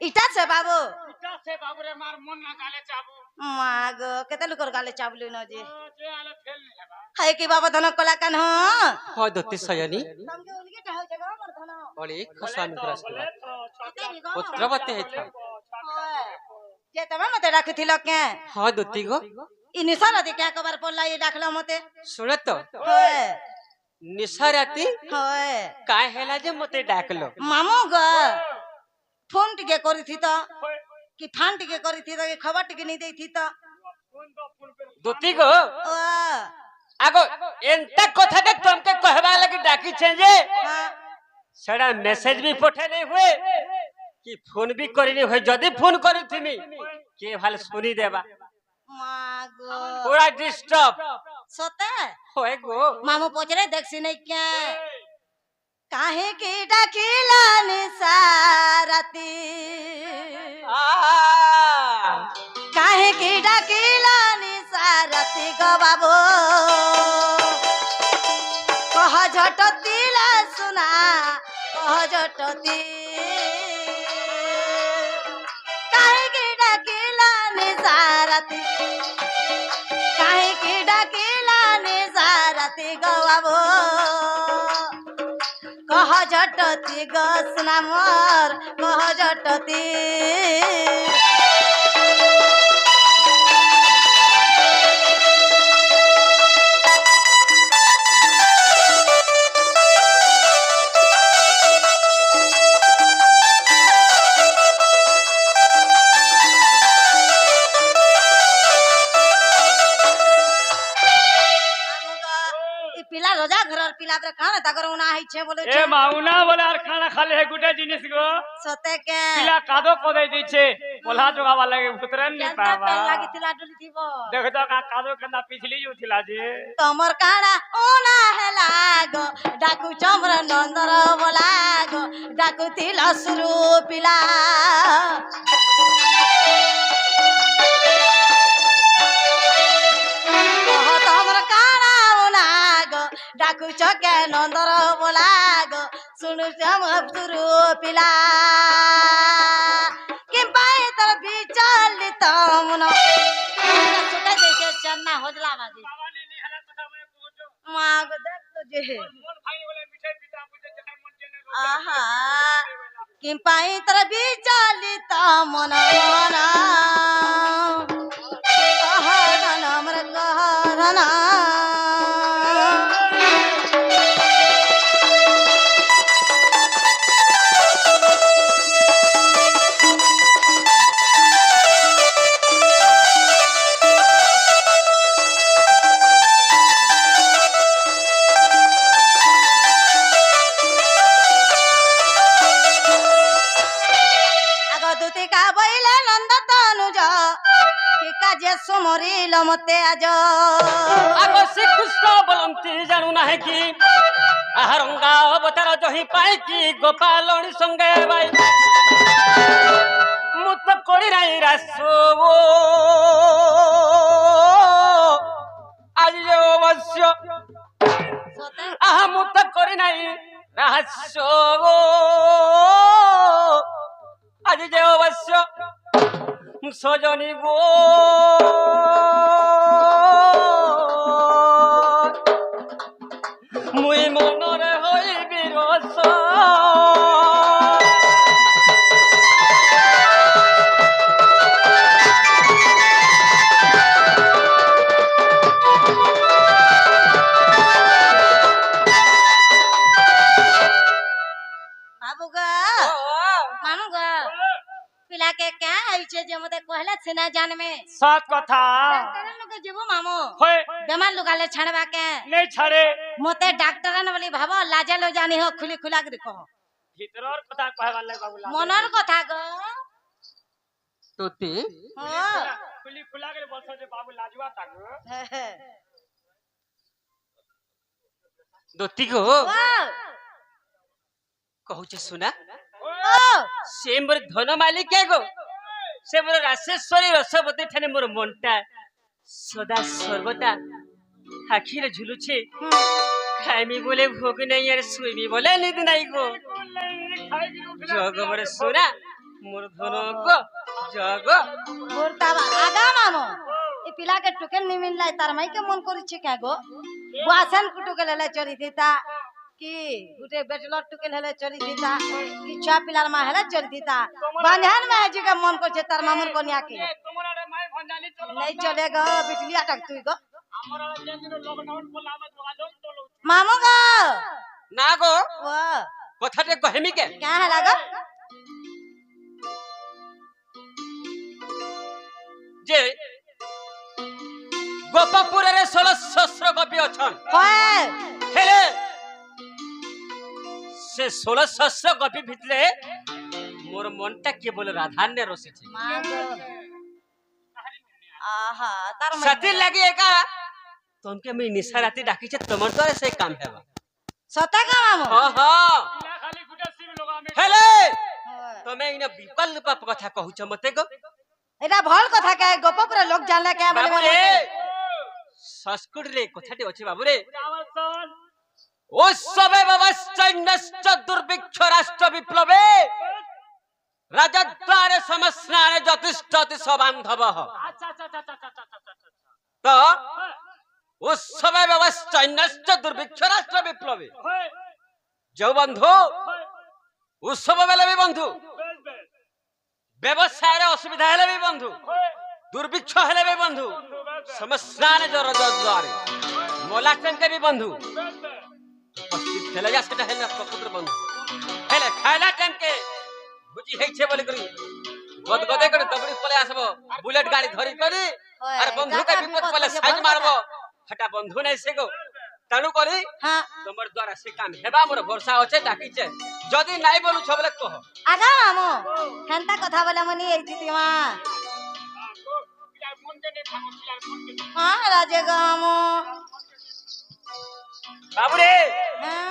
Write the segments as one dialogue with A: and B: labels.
A: इटा से बाबू
B: रे मार मन ना गाले चाबू
A: माग केते लोकर गाले चाबलु न जे
B: जे आले फेल नहीं हेबा
A: हाय की बाबा धन कला कान हो
C: হয় দত্তি সয়নি
A: तमके उनके ढाउ जगह मोर धन
C: বলি খসামি গ্রাস
B: बोले तो
A: केते नी गो
C: পুত্রবতী হেথা
A: जे तमा मते राखुथिल के
C: হয় দত্তি গো
A: इ निसार दे क्या कबर पड़ला ये डाखला मते
C: শুনে তো
A: होय
C: নিশারাতি
A: होय
C: কায় হেলা যে মতে ডাকলো
A: मामू ग फोन टिके करी थी तो कि फान टिके करी थी तो कि खबर टिके नहीं देई थी तो
C: দত্তি গো
A: ओ
C: আগো এন্টা কথাটা তোমাকে কহবা লাগি ডাকিছে যে
A: हां
C: সেটা মেসেজ भी পঠে নাই हुए कि फोन भी करिनी हुए जदी फोन करी थीमी के ভাল শুনি দেবা
A: मागो
C: पूरा डिस्टर्ब
A: सोते
C: होए गो
A: मामू पोचरे देखसी नहीं क्या काहे की डाकिला निसारती काहे की डाकिला निसारती गो बाबू कह झटतीला सुना कह झटती काहे की डाकिला निसारती काहे की डाकिला निसारती गो बाबू कह झटती गो सुना मोर कह झटती ई पिला रोजा घर पिला तर खाना तगर उना है छे बोले
B: ए माउना बोले আর খানা খালে হে গুটে জিনিস গো
A: सते के
B: পিলা কাদো কদই দিছে পোলা জোগাবা লাগে উতরেন নি
A: केनता
B: पावा
A: पेन लागी तिला डोली थीबो
B: देख तो का कादो केना पिछली जो थिला जे
A: तमर काड़ा ओना है लागो डाकू चमर नंदर बोलागो डाकू तिला सुरु पिला कह तमर काड़ा ओना गो डाकू चके नंदर बोलागो सुनु चम सुरु पिला कि पाए तर बिचाली तमनो सुटे देखे चन्ना होजला बाजी
B: बाबा ने नी हला पता में पहुंचो
A: माग देख तो जे
B: मन भाई बोले मिठाई पिता मुझे जखा मन जेने
A: आहा कि पाई तर बिचाली तमनो ना कहरन हमर कहरन आगो दुती का बैले नंद तनुज टिका जे सुमरिल मते आज
C: আগো শ্রীকৃষ্ণ বলন্তি জানু নাহে কি আহরঙ্গা অবতার জহি পাই কি গোপালনি সঙ্গে ভাই মুত করি রাই রাসো আজ অবশ্য
A: सोते
C: আহা মুত করি নাই রহস্য আজ যে অবশ্য সজনী গো মুই মনরে হইবি রস
A: बाबू ग मामू ग पिला के क्या है छे जे मते कहला सिना जान में
B: सात कथा
A: डॉक्टर लोग जेबो मामू
B: होय
A: बेमार लुगाले छड़वा के
B: नहीं छाड़े
A: मते डॉक्टर न बोली भाबो लाजे लो जानी हो खुली खुला के देखो
B: भीतरर कथा कहबा ले बाबूला
A: मनर कथा ग
C: তোতে
A: हो
B: खुली खुला के बसो जे बाबू लाजवा ताक
C: দত্তি গো
A: ओ
C: কহুছে শুনা
A: ओ
C: সে মোর ধন মালিক গো সে মোর রাশেশ্বরী রসবতী ঠানে মোর মনটা সদা সর্বদা আখিরে ঝুলুছে খাইমি বলে ভোগ নাই আর শুইমি বলে নিদ নাই গো জগবরে সোনা মোর ধন গো জগ
A: बोलता आगा मामो ये पिला के टुकेल नहीं मिल रहा तार माई के मन करी छे क्या गो बुआसन कुटुके लेले चली थीता कि गुटे बेटलर टुकेल हेले चली थीता कि छुआ पिलार मा हेले चली थीता बंधन में जी के मन कर छे तार मामुर को निया के
B: তোমার মাই ভঞ্জানি চলো
A: नहीं चलेगा बिटलिया टक तू गो
B: আমার যে দিন লকডাউন করলাম যোগাযোগ চলো
A: मामू गो
C: না গো
A: वो
C: কথাতে কহেমি কে
A: क्या है लागो
C: যে গোপপুরের 16 সহস্র গোপী অছন
A: ओए
C: হেলে সে 16 সহস্র গোপী ভিতরে মোর মনটা কেবল রাধান্যে রসিছে
A: मांगो आहा तार माई
C: সাথী লাগি একা তোমকে আমি নিশা রাতে ডাকিছে তোমার দ্বারা সেই কাম হেবা
A: सता का मामू
B: ইলা খালি গুটা সিম লগা আমি
C: হেলে
A: ओए
C: তুমি ইনা বিকল্প কথা কহুছ মতে গো
A: এটা ভল কথা কে গোপপুরে লোক জানলে কে বলে
C: বাবুরে সংস্কৃতিরে কথাটি আছে বাবুরে
B: আমার সন
C: উৎসবে ব্যবস্থা দুর্ভিক্ষ রাষ্ট্র বিপ্লবে রাজদ্বারে সমস্নানে যথেষ্টতি সবান্ধব
B: আচ্ছা আচ্ছা আচ্ছা আচ্ছা আচ্ছা
C: তো উৎসবে ব্যবস্থা দুর্ভিক্ষ রাষ্ট্র বিপ্লবে
B: হয়
C: যে বন্ধু উৎসব বেলে বি বন্ধু
B: বেশ বেশ
C: ব্যবসায়ের অসুবিধা হলে বি বন্ধু
B: হয়
C: দুর্ভিক্ষ হলে বি বন্ধু
B: বেশ বেশ
C: সমস্নানে জরদ্বারে মোলা টঙ্কে বি বন্ধু
B: বেশ বেশ
C: উপস্থিত হেলে যা সেটা হেলে প্রকৃত বন্ধু হেলে খাইলা টঙ্কে বুঝি হেইছে বলি করি গদগদে করে দবড়ি পলে আসবো বুলেট গাড়ি ধরি করি আর বন্ধুকে বিপদ পলে সাইজ মারবো হটা বন্ধু নাই সে গো তেণু করি
A: হ্যাঁ
C: তোমার দ্বারা সে কাম হেবা মোর ভরসা আছে ডাকিছে যদি নাই বলু ছবলে কহ
A: আগা মামু হেনতা কথা বলে মনি এই দিদিমা
B: পিলার মন কে নে ভাঙো পিলার মন কে
A: হ্যাঁ রাজে গো মামু
C: বাবুরে
A: হ্যাঁ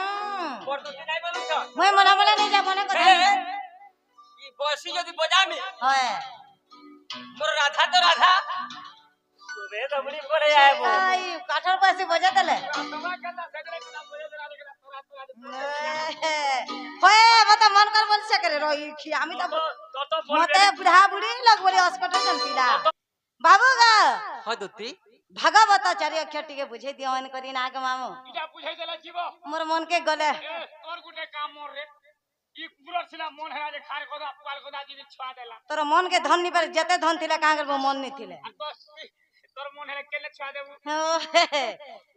C: মোর তো নাই বলু ছ
A: মই মনে মনে নি যা মনে কথা
C: কি বসি যদি বজামি
A: হয়
C: মোর রাধা তো রাধা তবে দবড়ি পলে আইবো
A: এই কাঠর পাশে বজে দিলে
B: তোমার কথা সেগুলো কিনা বলে দেলা দেখলা তোরা
A: হয় মত মন কর বলছে করে রই খি আমি তো
B: তত
A: মতে বুড়া বুড়ি লোক বলি হসপিটাল জন পিলা বাবু গা
C: হদুতি
A: ভাগবত চারি অক্ষর টিকে বুঝাই দিও মন করি না গো মামু
B: এটা বুঝাই দেলা জীব
A: মোর মন কে গলে
B: এ তোর গুটে কাম মোর রে ই পুরো ছিল মন হেরা যে খার কথা পুয়াল কথা যদি ছোয়া দেলা
A: তোর মন के धन नहीं पर जते धन थिले कांग वो मन नहीं थिले
B: আর তোর মন হেরা কেলে ছোয়া দেবু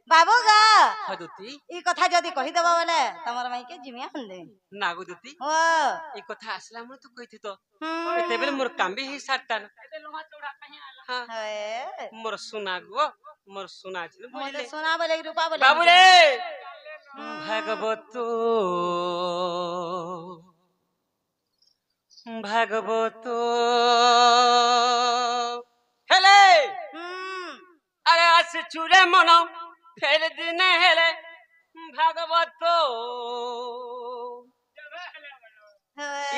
A: बाबू गा
C: হদুতি
A: ई कथा जदी कहि देबा बोले तमर माई के जिमिया हंदे
C: নাগুদুতি
A: ओ
C: এই কথা আসলা মোর তো কইতি তো
A: हम्म
C: এতেবেলে মোর কামবি হি সারতান
B: এতে লোহা চৌড়া কাহি আলা
C: হ্যাঁ
A: है
C: মোর সোনা গো মোর সোনা ছিল
A: मोते
C: বুঝলে
A: सुना बोले रूपा बोले
C: বাবুরে ভাগবত ভাগবত হেলে আরে আসে চুরে মন ফের দিনে হেলে ভাগবত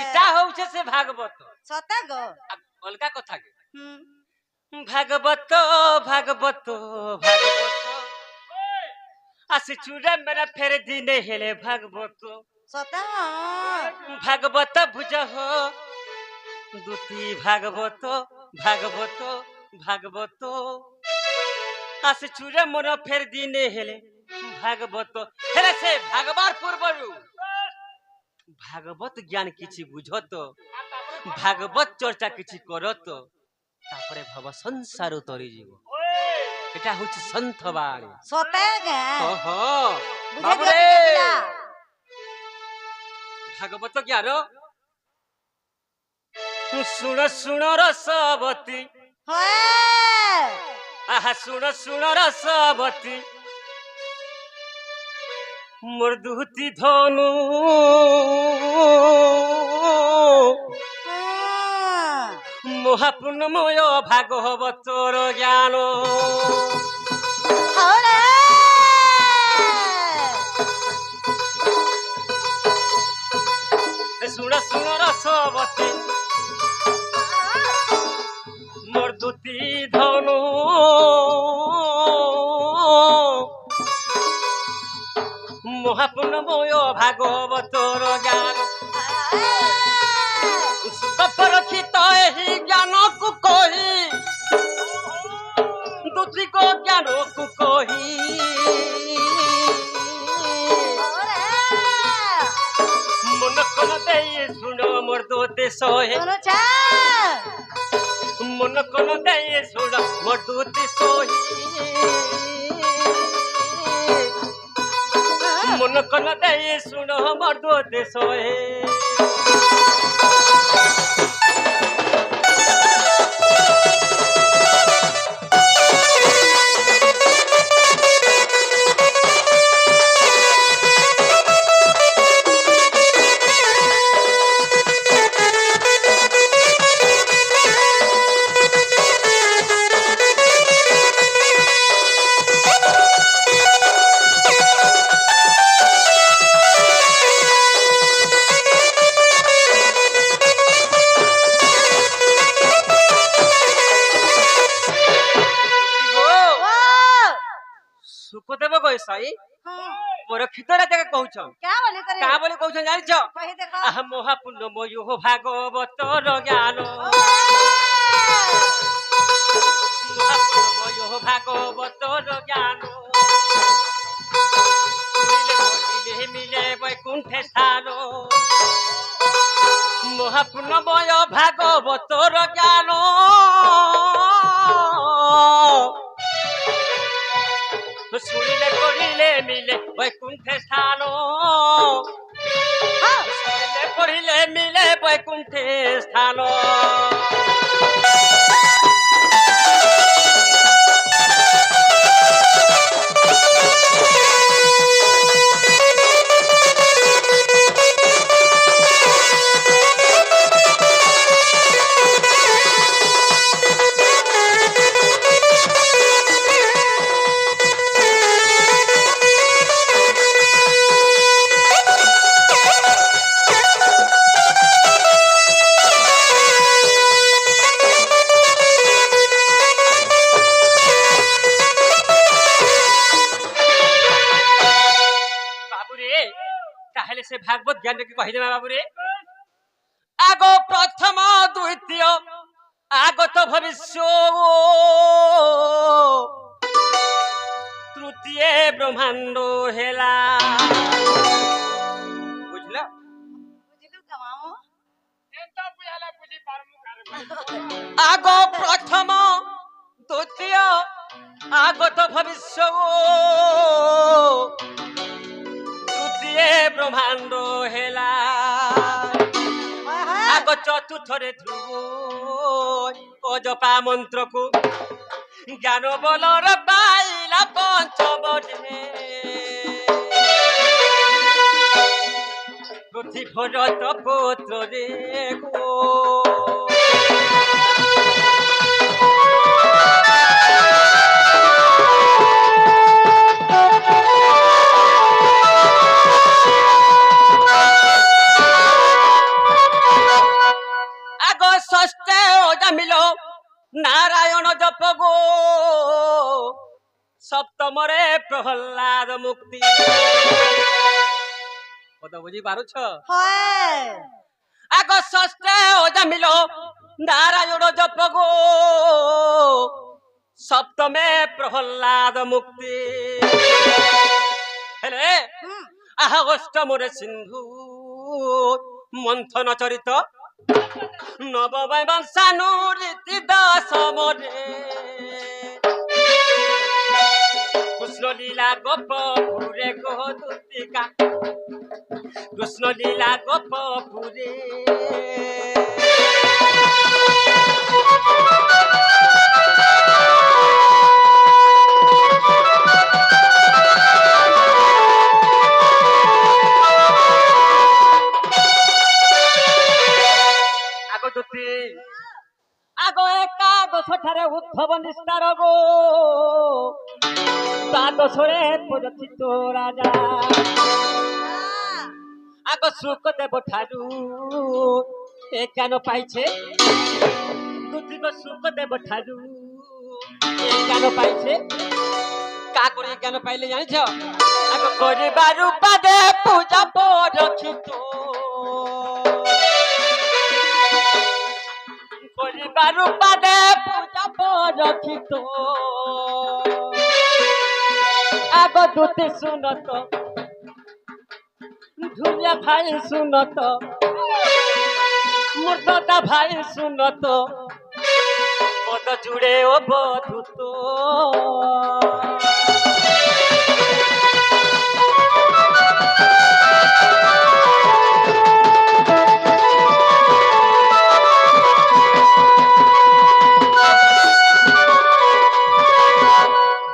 C: এটা হচ্ছে সে ভাগবত
A: सता गो
C: আর অলগা কথা কে
A: हम्म
C: ভাগবত ভাগবত ভাগবত আসে চুরে মেরা ফের দিনে হেলে ভাগবত
A: सता
C: ভাগবত বুঝ হো দুতি ভাগবত ভাগবত ভাগবত আসে চুরে মন ফের দিনে হেলে ভাগবত হেলে সে ভাগবার পূর্বরু ভাগবত জ্ঞান কিছু বুঝত ভাগবত চর্চা কিছু করত তারপরে ভব সংসার তরি জীব এটা হচ্ছে সন্থ বাণী
A: सता गे
C: ওহো
A: बुझे
C: বাবুরে
A: दिया
C: ভাগবত জ্ঞান শুণ শুণ রসবতী
A: होए
C: আহা শুণ শুণ রসবতী মোর দুতি ধনু মহাপুণ্যময় ভাগবতর জ্ঞান
A: होरे
C: শুণ শুণ রসবতী মোর দুতি ধনু মহাপুণ্যময় ভাগবতর জ্ঞান সুতপর सोहे
A: শুনুছে
C: मन कोन दे सुन मोर दूत सोही मन कोन दे सुन मोर दूत सोहे सुखदेव गोसाई परीक्षित जगह कहूछ
A: क्या बोली करे
C: का बोले कहूछ जानिछ
A: कही देखो
C: आह महापुण्य मयो भागवतर ज्ञान महापुण्य मयो भागवतर ज्ञान सुनिले मिले वैकुंठे स्थान महापुण्य मय भागवतर ज्ञान सुनिले पढ़िले मिले वैकुंठे स्थान सुनिले पढ़िले मिले वैकुंठे स्थान से भागवत ज्ञान के कहि देबा बाबू रे आगो प्रथम द्वितीय आगत भविष्य तृतीय ब्रह्मांड हेला बुझला
A: बुझिलु का मामू
B: एंता बुझाला बुझी पारमु करे
C: आगो प्रथम द्वितीय आगत भविष्य ब्रह्मांड हेला आग चतुर्थरे ध्रुव अजपा मंत्र को ज्ञान बलर पाइला पंचम पृथ्वी भरत पुत्र रे गो मिलो नारायण जप गो सप्तम रे प्रहलाद मुक्ति कत बुझी पारुछ आग षष्ठ ओजा मिलो नारायण जप गो सप्तमे प्रहलाद मुक्ति हेले आह अष्टम रे सिंधु मंथन चरित नवमय वंशानुरीति दशमरे कृष्ण लीला गोपपुरे गोदूतिका कृष्ण लीला गोपपुरे आगो एकादश ठारे उद्धव निस्तार गो द्वादशरे परिचित राजा आगो सुखदेव ठारू ए ज्ञान पाइछे दुतिको सुखदेव ठारू ए ज्ञान पाइछे का करे ज्ञान पाइले जानिछ आगो करिबारु पादे पूजा परखित परिवार पादे पूजा परखित आग दूते सुनत झुलिया भाई सुनत মোর দাদা ভাই শুনত পদ জুড়ে ও বধু তো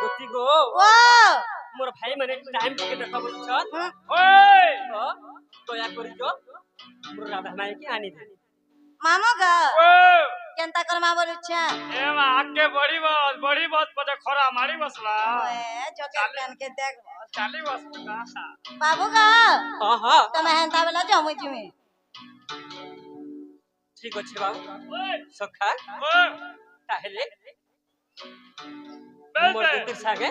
C: গতি গো
A: ও
C: মোর ভাই মানে টাইম থেকে দেখা বলছন
B: ওই
C: দয়া করি গো মোর রাধা মাইকে আনি দে
A: মামো গা
B: ও
A: কেনতা করমা বলছে
B: এ মা আগে বড়ি বস পজে খরা মারি বসলা
A: ওয়ে জকে কেনকে দেখ
B: চালি বস না
A: বাবু গা
C: হ্যাঁ হ্যাঁ
A: তুমি হেনতা বেলা জমুই জিমি
C: ঠিক আছে বাবু
B: ওই
C: সখা
B: ও
C: তাহলে
B: বেশ
C: মোর দিদির সাথে